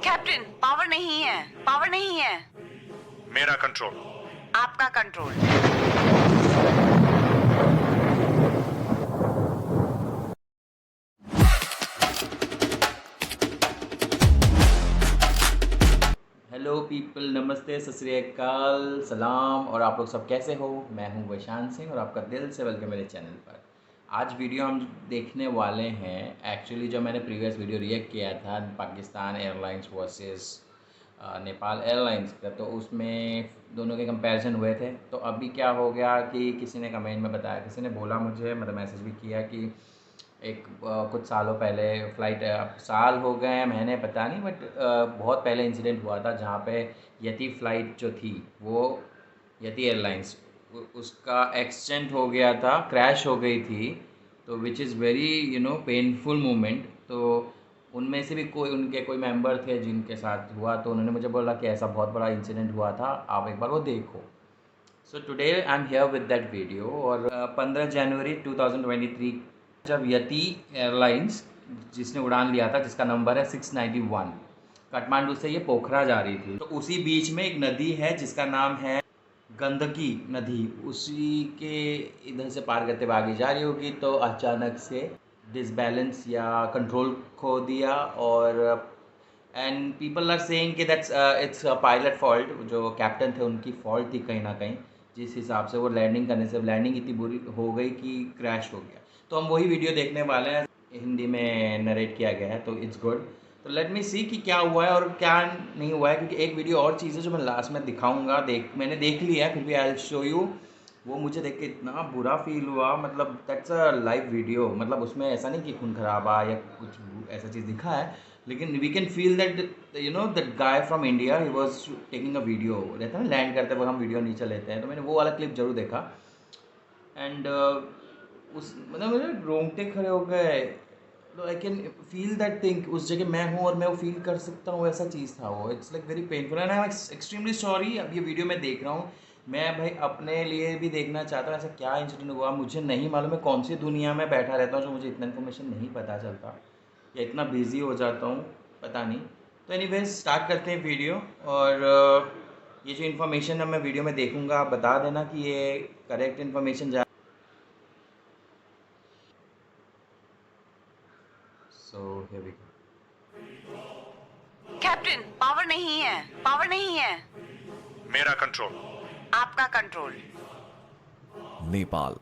Captain, power नहीं है, power नहीं है। मेरा कंट्रोल। आपका कंट्रोल। हेलो पीपल, नमस्ते, सत श्री अकाल, सलाम। और आप लोग सब कैसे हो? मैं हूं वैशांत सिंह और आपका दिल से वेलकम मेरे चैनल पर। आज वीडियो हम देखने वाले हैं, एक्चुअली जो मैंने प्रीवियस वीडियो रिएक्ट किया था Pakistan airlines versus Nepal airlines का, तो उसमें दोनों के कंपैरिजन हुए थे। तो अभी क्या हो गया कि किसी ने कमेंट में बताया, किसी ने बोला मुझे, मतलब मैसेज भी किया कि एक कुछ सालों पहले फ़्लाइट, साल हो गए हैं महीने पता नहीं, बट बहुत पहले इंसिडेंट हुआ था जहाँ पे यति फ़्लाइट जो थी वो यति एयरलाइंस उसका एक्सीडेंट हो गया था, क्रैश हो गई थी। तो which is very painful moment. तो उनमें से भी उनके कोई मेंबर थे जिनके साथ हुआ, तो उन्होंने मुझे बोला कि ऐसा बहुत बड़ा इंसिडेंट हुआ था, आप एक बार वो देखो। So today I am here with that video. और 15 जनवरी 2023 जब यति एयरलाइंस जिसने उड़ान लिया था, जिसका नंबर है 691, काठमांडू से ये पोखरा जा रही थी, तो उसी बीच में एक नदी है जिसका नाम है गंडकी नदी, उसी के इधर से पार करते हुए आगे जा रही होगी, तो अचानक से डिसबैलेंस या कंट्रोल खो दिया। और एंड पीपल आर सेइंग कि दैट्स इट्स पायलट फॉल्ट, जो कैप्टन थे उनकी फॉल्ट थी कहीं ना कहीं, जिस हिसाब से वो लैंडिंग करने से लैंडिंग इतनी बुरी हो गई कि क्रैश हो गया। तो हम वही वीडियो देखने वाले हैं, हिंदी में नरेट किया गया है, तो इट्स गुड। तो लेट मी सी कि क्या हुआ है और क्या नहीं हुआ है, क्योंकि एक वीडियो और चीज़ है जो मैं लास्ट में दिखाऊंगा, मैंने देख लिया है, फिर भी आई विल शो यू। वो मुझे देख के इतना बुरा फील हुआ, मतलब दैट्स अ लाइव वीडियो, मतलब उसमें ऐसा नहीं कि खून खराबा या कुछ ऐसा चीज़ दिखा है, लेकिन we can feel that that guy from India he was taking a video. रहता है ना, लैंड करते वक्त हम वीडियो नीचे लेते हैं, तो मैंने वो वाला क्लिप जरूर देखा। एंड उस मतलब मेरे रोंगटे खड़े हो गए। I can feel that thing, उस जगह मैं हूँ और मैं वो फील कर सकता हूँ, ऐसा चीज़ था वो। It's like very painful and I am extremely sorry. अब ये वीडियो मैं देख रहा हूँ, मैं भाई अपने लिए भी देखना चाहता हूँ ऐसा क्या इंसिडेंट हुआ। मुझे नहीं मालूम, मैं कौन सी दुनिया में बैठा रहता हूँ जो मुझे इतना इन्फॉर्मेशन नहीं पता चलता, या इतना बिजी हो जाता हूँ, पता नहीं। तो एनीवेज स्टार्ट करते हैं वीडियो। और ये जो इन्फॉर्मेशन है मैं वीडियो में देखूँगा, आप बता देना कि ये करेक्ट इन्फॉर्मेशन जा। So here we go. Captain, power नहीं है, पावर नहीं है। मेरा कंट्रोल। आपका कंट्रोल। नेपाल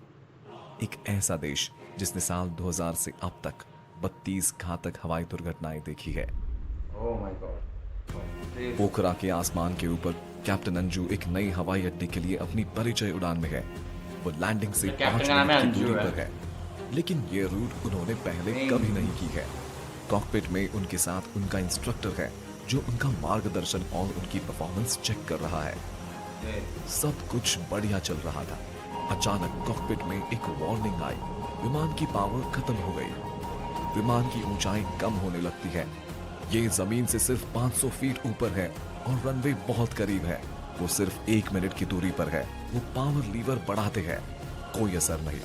एक ऐसा देश जिसने साल 2000 से अब तक 32 घातक हवाई दुर्घटनाएं देखी है। Oh my God. पोखरा के आसमान के ऊपर कैप्टन अंजू एक नई हवाई अड्डे के लिए अपनी परिचय उड़ान में है। वो लैंडिंग से कैप्टन 5 का नाम है मिनट की अंजू दूरी है। पर है, लेकिन ये रूट उन्होंने पहले कभी नहीं की है। कॉकपिट में उनके साथ उनका इंस्ट्रक्टर है जो उनका मार्गदर्शन और उनकी परफॉर्मेंस चेक कर रहा है। सब कुछ बढ़िया चल रहा था। अचानक कॉकपिट में एक वार्निंग आई, विमान की पावर खत्म हो गई। विमान की ऊंचाई कम होने लगती है। ये जमीन से सिर्फ 500 फीट ऊपर है और रनवे बहुत करीब है। वो सिर्फ 1 मिनट की दूरी पर है। वो पावर लीवर बढ़ाते हैं, कोई असर नहीं।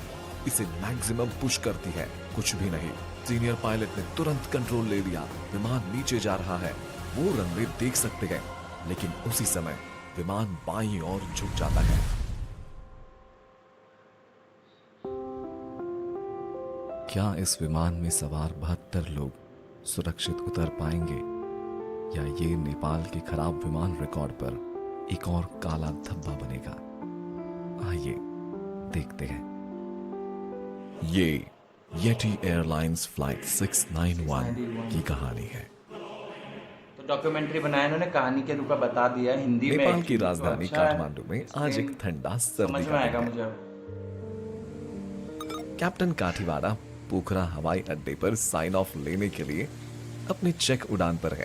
इसे मैक्सिमम पुश करती है, कुछ भी नहीं। सीनियर पायलट ने तुरंत कंट्रोल ले लिया। विमान नीचे जा रहा है, वो रनवे देख सकते हैं, लेकिन उसी समय विमान बाईं ओर झुक जाता है। क्या इस विमान में सवार 72 लोग सुरक्षित उतर पाएंगे, या ये नेपाल के खराब विमान रिकॉर्ड पर एक और काला धब्बा बनेगा? आइए देखते हैं। ये येटी एयरलाइंस फ्लाइट 691 की कहानी है। तो डॉक्यूमेंट्री बनाया इन्होंने, कहानी के रूप में बता दिया हिंदी में। नेपाल की actually, तो राजधानी अच्छा है। काठमांडू में आज एक ठंडा सर्दी समझ में का आएगा दिन है। मुझे। कैप्टन काठीवाड़ा पोखरा हवाई अड्डे पर साइन ऑफ लेने के लिए अपने चेक उड़ान पर है।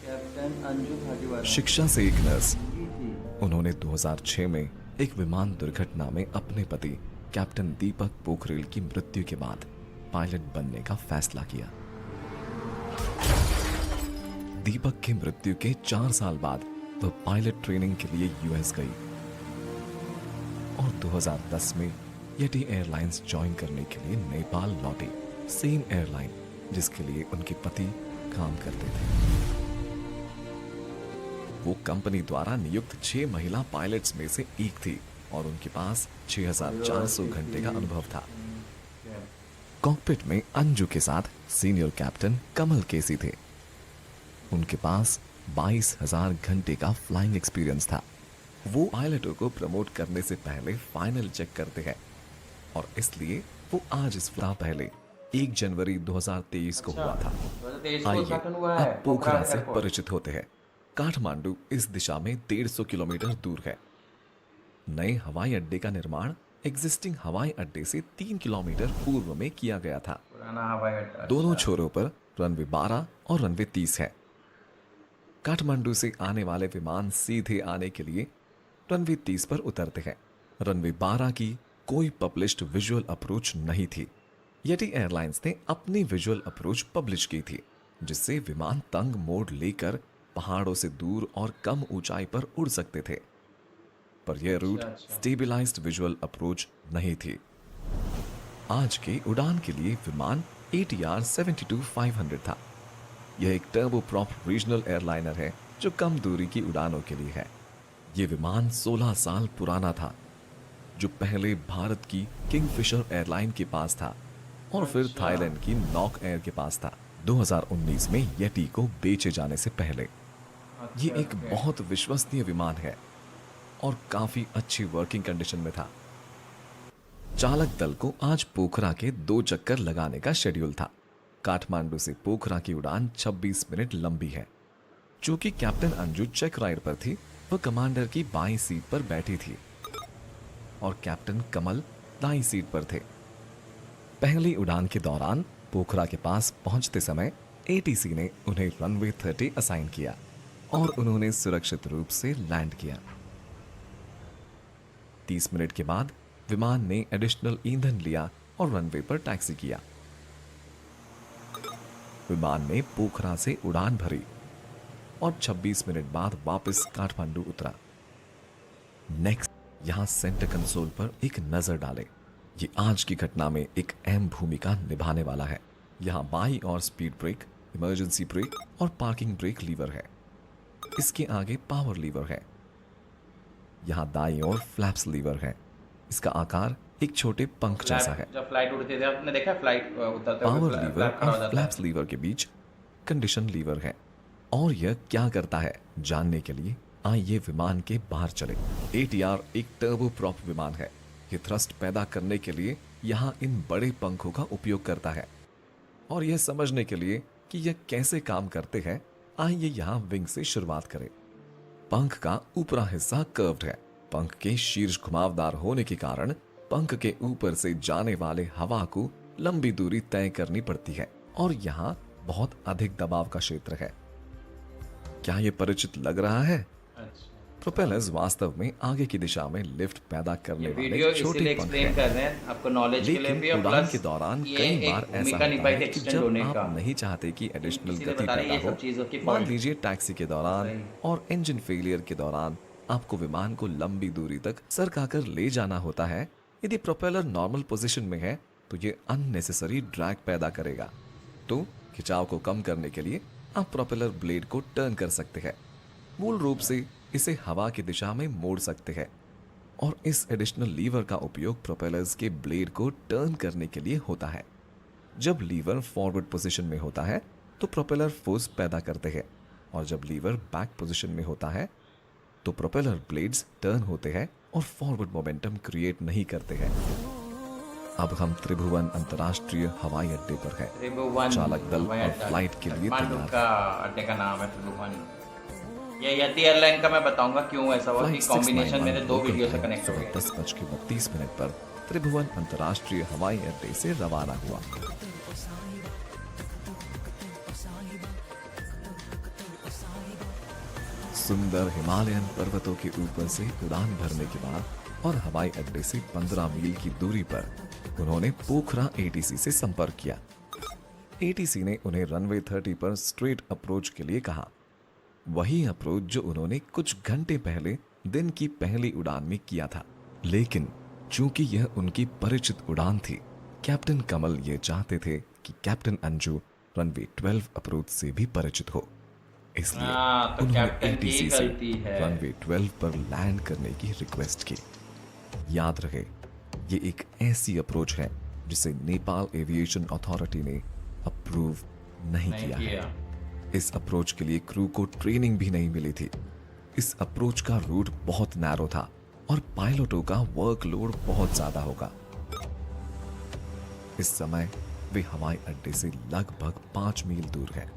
कैप्टन अंजू खाटीवाला शिक्षा से एक नर्स। थी। उन्होंने 2006 में एक विमान दुर्घटना में अपने पति कैप्टन दीपक पोखरेल की मृत्यु के बाद पायलट बनने का फैसला किया। दीपक की मृत्यु के 4 साल बाद वह पायलट ट्रेनिंग के लिए यूएस गई और 2010 में येटी एयरलाइंस ज्वाइन करने के लिए नेपाल लौटी। सेम एयरलाइन जिसके लिए उनके पति काम करते थे। वो कंपनी द्वारा नियुक्त 6 महिला पायलट्स में से एक थी और उनके पास 6,400 घंटे का अनुभव था। कॉकपिट में अंजू के साथ सीनियर कैप्टन कमल केसी थे। उनके पास 22,000 घंटे का फ्लाइंग एक्सपीरियंस था। वो पायलटों को प्रमोट करने से पहले फाइनल चेक करते हैं और इसलिए वो आज इस पहले 1 जनवरी 2023 को हुआ था। 2023 को आइए उद्घाटन हुआ है अब पोखरा से एयरपोर्ट। परिचित होते हैं। काठमांडू इस दिशा में 150 किलोमीटर दूर है। नए हवाई अड्डे का निर्माण एग्जिस्टिंग हवाई अड्डे से 3 किलोमीटर पूर्व में किया गया था। पुराना हवाई अड्डा। दोनों छोरों पर रनवे 12 और रनवे 30 है। काठमांडू से आने वाले विमान सीधे आने के लिए रनवे 30 पर उतरते हैं। रनवे 12 की कोई पब्लिश्ड विजुअल अप्रोच नहीं थी। येटी एयरलाइंस ने अपनी विजुअल अप्रोच पब्लिश की थी, जिससे विमान तंग मोड़ लेकर पहाड़ों से दूर और कम ऊंचाई पर उड़ सकते थे, पर यह रूट स्टेबलाइज्ड विजुअल अप्रोच नहीं थी। आज के उड़ान के लिए विमान ATR 72-500 था। यह एक टर्बोप्रॉप रीजनल एयरलाइनर है जो कम दूरी की उड़ानों के लिए है। यह विमान 16 साल पुराना था, जो पहले भारत की किंगफिशर एयरलाइन के पास था और फिर थाईलैंड की नॉक एयर के पास था। 2019 में येटी को बेचे जाने से पहले ये एक बहुत विश्वसनीय विमान है और काफी अच्छी वर्किंग कंडीशन में था। चालक दल को आज पोखरा के 2 चक्कर लगाने का शेड्यूल था। काठमांडू से पोखरा की उड़ान 26 मिनट लंबी है। चूंकि कैप्टन अंजू चेक राइड पर थी, वह कमांडर की बाईं सीट पर बैठी थी और कैप्टन कमल दाईं सीट पर थे। पहली उड़ान के दौरान पोखरा के पास पहुंचते समय ATC ने उन्हें रनवे 30 असाइन किया और उन्होंने सुरक्षित रूप से लैंड किया। 30 मिनट के बाद विमान ने एडिशनल ईंधन लिया और रनवे पर टैक्सी किया। विमान ने पोखरा से उड़ान भरी और 26 मिनट बाद वापस काठमांडू उतरा। नेक्स्ट, यहां सेंटर कंसोल पर एक नजर डालें। ये आज की घटना में एक अहम भूमिका निभाने वाला है। यहाँ बाईं ओर स्पीड ब्रेक, इमरजेंसी ब्रेक और पार्किंग ब्रेक लीवर है। इसके आगे पावर लीवर है। यहाँ दाईं ओर फ्लैप्स लीवर है। इसका आकार एक छोटे पंख जैसा है। जब फ्लाइट उड़ती थी आपने देखा फ्लाइट उतरते हुए पावर लीवर फ्लैप खड़ा हो और जाता है। फ्लैप्स लीवर के बीच कंडीशन लीवर है। और यह क्या करता है जानने के लिए आइए विमान के बाहर चले। ATR एक टर्बोप्रॉप विमान है। ये थ्रस्ट पैदा करने के लिए यहाँ इन बड़े पंखों का उपयोग करता है। और यह समझने के लिए कि यह कैसे काम करते हैं, आइए यहाँ विंग से शुरुआत करें। पंख का ऊपरा हिस्सा कर्व्ड है। पंख के शीर्ष घुमावदार होने के कारण पंख के ऊपर से जाने वाले हवा को लंबी दूरी तय करनी पड़ती है और यहाँ बहुत अधिक दबाव का क्षेत्र है। क्या यह परिचित लग रहा है? अच्छा। प्रोपेलर्स वास्तव में आगे की दिशा में लिफ्ट पैदा करने ये वाले वीडियो छोटे इसीलिए पंख एक्सप्लेन हैं। कर रहे हैं आपको नॉलेज के लिए लेकिन भी और उड़ान प्लस के दौरान ये कई एक बार ऐसा भूमिका होता निभाई थी है कि एक्सटेंड जब होने आप का। नहीं चाहते कि एडिशनल इसीलिए गति बता रहे हैं पैदा ये हो। सब चीज़ों की मान fault। लीजिए टैक्सी के दौरान सही। और इंजन फेलियर के दौरान आपको विमान को लंबी दूरी तक सरकाकर ले जाना होता है। यदि प्रोपेलर नॉर्मल पोजीशन में है तो ये अननेसेसरी ड्रैग पैदा करेगा। तो खिंचाव को कम करने के लिए आप प्रोपेलर ब्लेड को टर्न कर सकते हैं। मूल रूप से इसे हवा की दिशा में मोड़ सकते हैं और इस एडिशनल लीवर का उपयोग प्रोपेलर्स के ब्लेड को टर्न करने के लिए होता है। जब लीवर फॉरवर्ड पोजीशन में होता है तो प्रोपेलर फोर्स पैदा करते हैं और जब लीवर बैक पोजीशन में होता है तो प्रोपेलर ब्लेड्स टर्न होते हैं और फॉरवर्ड मोमेंटम क्रिएट नहीं करते हैं। अब हम त्रिभुवन अंतर्राष्ट्रीय हवाई अड्डे पर हैं। त्रिभुवन चालक दल हवाई और अड्डा। फ्लाइट के लिए काठमांडू तैयार। का अड्डे का नाम है त्रिभुवन। ये यति एयरलाइन का मैं बताऊंगा क्यों ऐसा हुआ कि फ्लाइट कॉम्बिनेशन 691 मेरे 2 लोकल वीडियो से ट्रेन कनेक्ट हो सुबह गए। 10:32 पर त्रिभुवन अंतर्राष्ट्रीय हवाई अड्डे से रवाना हुआ। सुंदर हिमालयन पर्वतों के ऊपर से उड़ान भरने के बाद और हवाई अड्डे से 15 मील की दूरी पर उन्होंने पोखरा ATC से संपर्क किया। ATC ने उन्हें रनवे 30 पर स्ट्रेट अप्रोच के लिए कहा। वही अप्रोच जो उन्होंने कुछ घंटे पहले दिन की पहली उड़ान में किया था। लेकिन चूंकि यह उनकी परिचित उड़ान थी, कैप्टन कमल ये चाहते थे कि कैप्टन अंजू रनवे 12 अप्रोच से भी परिचित हो। इसलिए हाँ, तो उन्होंने कैप्टन की ATC से गलती है। रनवे 12 पर लैंड करने की रिक्वेस्ट की। याद रहे, ये एक ऐसी अप्रोच है जिसे नेपाल एविएशन अथॉरिटी ने अप्रूव नहीं किया है। इस अप्रोच के लिए क्रू को ट्रेनिंग भी नहीं मिली थी। इस अप्रोच का रूट बहुत नैरो था और पायलटों का वर्कलोड बहुत ज्यादा होगा। इस समय वे हवाई अड्डे से लगभग 5 मील दूर है।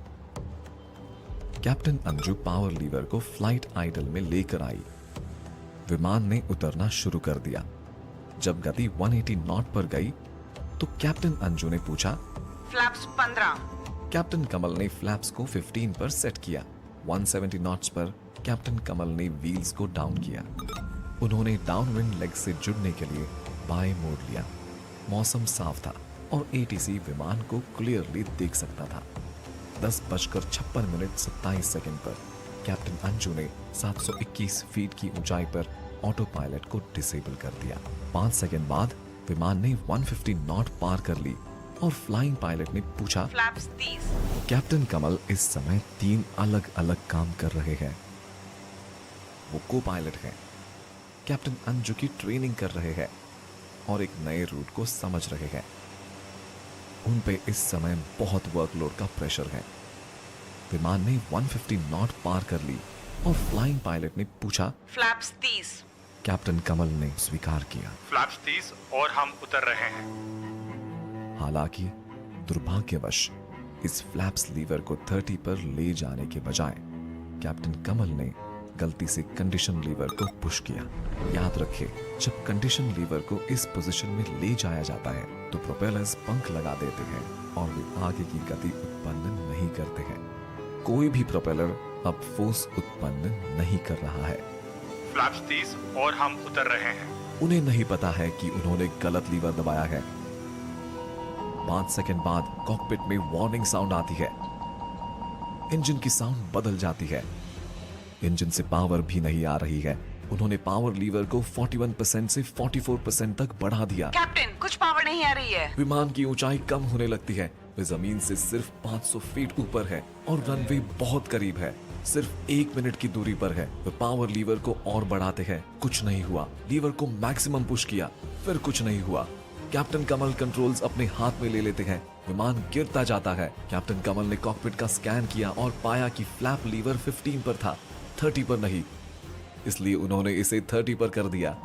कैप्टन अंजू पावर लीवर को फ्लाइट आइडल में लेकर आई। विमान ने उतरना शुरू कर दिया। जब गति 180 नॉट पर गई तो कैप्टन अंजू ने पूछा, फ्लैप्स 15। कैप्टन कमल ने फ्लैप्स को 15 पर सेट किया। 170 नॉट्स पर कैप्टन कमल ने व्हील्स को डाउन किया। उन्होंने डाउनविंड लेग से जुड़ने के लिए बाएं मोड़ लिया। मौसम साफ था और ATC विमान को क्लियरली देख सकता था। 10:56 पर कैप्टन अंजू ने 721 फीट की ऊंचाई पर ऑटो पायलट को डिसेबल कर दिया। 5 सेकंड बाद विमान ने 150 नॉट पार कर ली और फ्लाइंग पायलट ने पूछा, फ्लैप्स 30। कैप्टन कमल इस समय 3 अलग अलग काम कर रहे हैं। वो को पायलट हैं, कैप्टन अंजू की ट्रेनिंग कर रहे हैं और एक नए रूट को समझ रहे हैं। उन पे इस समय बहुत वर्कलोड का प्रेशर है। विमान ने 150 नॉट पार कर ली और फ्लाइंग पायलट ने पूछा, फ्लैप्स 30। कैप्टन कमल ने स्वीकार किया। फ्लैप्स 30 और हम उतर रहे हैं। हालांकि दुर्भाग्यवश इस फ्लैप्स लीवर को 30 पर ले जाने के बजाय कैप्टन कमल ने गलती से कंडीशन लीवर को पुश किया। याद रखें, जब कंडीशन लीवर को इस पोजीशन में ले जाया जाता है तो प्रोपेलर्स पंख लगा देते हैं और वे आगे की गति उत्पन्न नहीं करते हैं। कोई भी प्रोपेलर अब फोर्स उत्पन्न नहीं कर रहा है। फ्लैप्स 30 और हम उतर रहे हैं। उन्हें नहीं पता है कि उन्होंने गलत लीवर दबाया है। 5 सेकंड बाद कॉकपिट में वार्निंग साउंड आती है। इंजन की साउंड बदल जाती है। इंजन से पावर भी नहीं आ रही है। उन्होंने पावर लीवर को 41% से 44% तक बढ़ा दिया। कैप्टन, कुछ पावर नहीं आ रही है। विमान की ऊंचाई कम होने लगती है। वे जमीन से सिर्फ 500 फीट ऊपर है और रनवे बहुत करीब है। सिर्फ 1 मिनट की दूरी पर है। वे पावर लीवर को और बढ़ाते हैं, कुछ नहीं हुआ। लीवर को मैक्सिमम पुश किया, फिर कुछ नहीं हुआ। कैप्टन कमल कंट्रोल्स अपने हाथ में ले लेते हैं। विमान गिरता जाता है। कैप्टन कमल ने कॉकपिट का स्कैन किया और पाया कि फ्लैप लीवर 15 पर था, 30 पर नहीं। इसलिए उन्होंने इसे 30 पर कर दिया।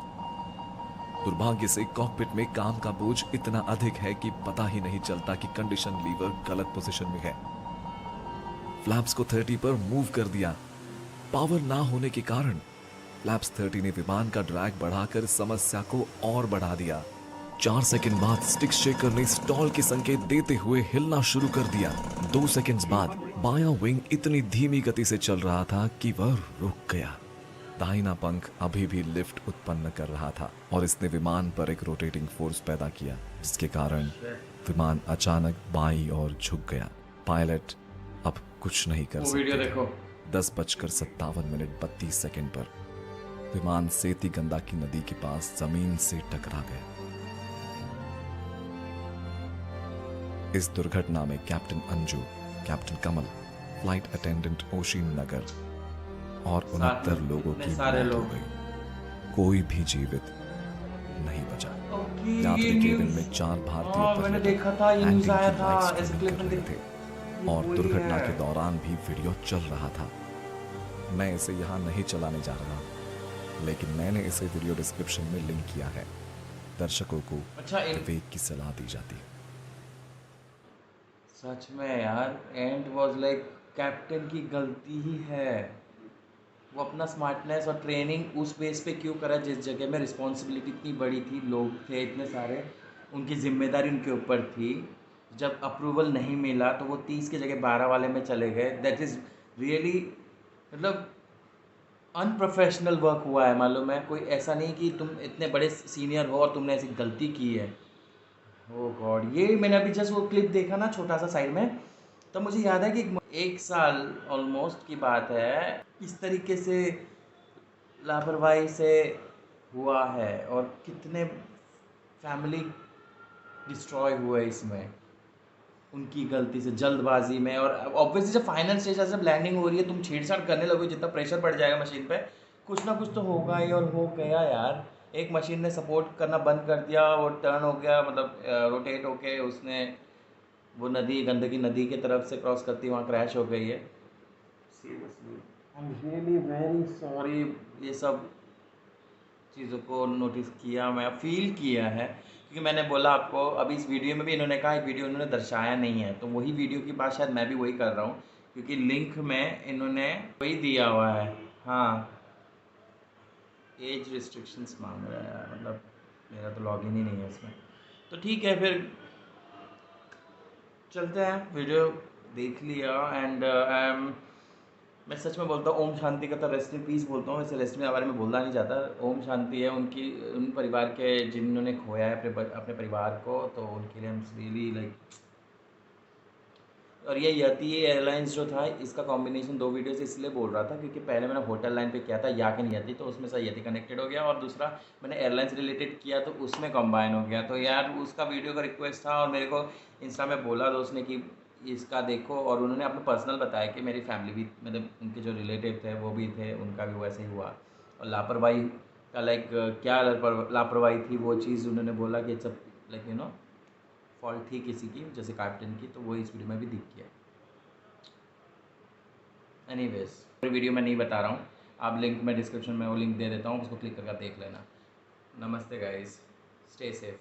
दुर्भाग्य से कॉकपिट में काम का बोझ इतना अधिक है कि पता ही नहीं चलता कि कंडीशन लीवर गलत पोजीशन में है। फ्लैप्स को 30 पर मूव कर दिया। पावर ना होने के कारण फ्लैप्स 30 ने विमान का ड्रैग बढ़ाकर समस्या को और बढ़ा दिया। 4 सेकंड बाद स्टिक शेकर ने स्टॉल के संकेत देते हुए हिलना शुरू कर दिया। 2 सेकंड्स बाद बायां विंग इतनी धीमी गति से चल रहा था कि वह रुक गया। दाहिना पंख अभी भी लिफ्ट उत्पन्न कर रहा था और इसने विमान पर एक रोटेटिंग फोर्स पैदा किया, जिसके कारण विमान अचानक बाईं ओर झुक गया। पायलट अब कुछ नहीं कर सकते। 10:57 पर विमान सेती गंदाकी नदी के पास जमीन से टकरा गया। इस दुर्घटना में कैप्टन अंजू, कैप्टन कमल, फ्लाइट अटेंडेंट ओशिन नगर और 69 लोगों की मौत हो गई। कोई भी जीवित नहीं बचा। यात्री केबिन में 4 भारतीय मैंने देखा था, ये न्यूज़ आया था, ऐसे क्लिप में थे और दुर्घटना के दौरान भी वीडियो चल रहा था। मैं इसे यहाँ नहीं चलाने जा रहा, लेकिन मैंने इसे वीडियो डिस्क्रिप्शन में लिंक किया है। दर्शकों को विवेक की सलाह दी जाती है। सच में यार, एंड वाज लाइक कैप्टन की गलती ही है। वो अपना स्मार्टनेस और ट्रेनिंग उस बेस पे क्यों करा जिस जगह में रिस्पॉन्सिबिलिटी इतनी बड़ी थी, लोग थे इतने सारे, उनकी जिम्मेदारी उनके ऊपर थी। जब अप्रूवल नहीं मिला तो वो 30 की जगह 12 वाले में चले गए। दैट इज़ रियली, मतलब अनप्रोफेशनल वर्क हुआ है। मालूम है, कोई ऐसा नहीं कि तुम इतने बड़े सीनियर हो और तुमने ऐसी गलती की है। ओह गॉड, ये मैंने अभी जस्ट वो क्लिप देखा ना छोटा सा साइड में, तो मुझे याद है कि 1 साल ऑलमोस्ट की बात है, इस तरीके से लापरवाही से हुआ है और कितने फैमिली डिस्ट्रॉय हुए इसमें। उनकी गलती से जल्दबाजी में, और ऑब्वियसली जब फाइनल स्टेज जब लैंडिंग हो रही है तुम छेड़छाड़ करने लगो, जितना प्रेशर बढ़ जाएगा मशीन पे, कुछ ना कुछ तो होगा ही, और हो गया यार। एक मशीन ने सपोर्ट करना बंद कर दिया, वो टर्न हो गया, मतलब रोटेट होके उसने वो नदी, गंदगी नदी के तरफ से क्रॉस करती वहाँ क्रैश हो गई है। Seriously I am really very sorry, ये सब चीज़ों को नोटिस किया, मैं फील किया है, क्योंकि मैंने बोला आपको अभी इस वीडियो में भी इन्होंने कहा एक वीडियो इन्होंने दर्शाया नहीं है, तो वही वीडियो की बात शायद मैं भी वही कर रहा हूँ, क्योंकि लिंक में इन्होंने वही दिया हुआ है। हाँ, एज रिस्ट्रिक्शंस मांग रहा है, मतलब मेरा तो लॉगिन ही नहीं है इसमें। तो ठीक है, फिर चलते हैं, वीडियो देख लिया। एंड मैं सच में बोलता हूँ ओम शांति का तो रेस्ट इन पीस बोलता हूँ, वैसे रेस्ट के बारे में बोलना नहीं चाहता। ओम शांति है उनकी, उन परिवार के जिन्होंने खोया है अपने परिवार को, तो उनके लिए हम रियली लाइक। और ये यति एयरलाइंस जो था, इसका कॉम्बिनेशन 2 वीडियो से इसलिए बोल रहा था क्योंकि पहले मैंने होटल लाइन पे किया था याक एंड यति, तो उसमें से यति कनेक्टेड हो गया, और दूसरा मैंने एयरलाइंस रिलेटेड किया तो उसमें कंबाइन हो गया। तो यार उसका वीडियो का रिक्वेस्ट था, और मेरे को इंस्टा में बोला दोस्त ने कि इसका देखो, और उन्होंने अपना पर्सनल बताया कि मेरी फैमिली भी, मतलब उनके जो रिलेटिव थे वो भी थे, उनका भी वैसे ही हुआ। और लापरवाही का लाइक क्या लापरवाही थी वो चीज़ उन्होंने बोला कि सब लाइक यू नो फॉल्ट थी किसी की, जैसे कैप्टन की, तो वो इस वीडियो में भी दिख गया। एनीवेज पूरी वीडियो मैं नहीं बता रहा हूँ, आप लिंक में डिस्क्रिप्शन में वो लिंक दे देता हूँ, उसको क्लिक करके देख लेना। नमस्ते गाइस, स्टे सेफ।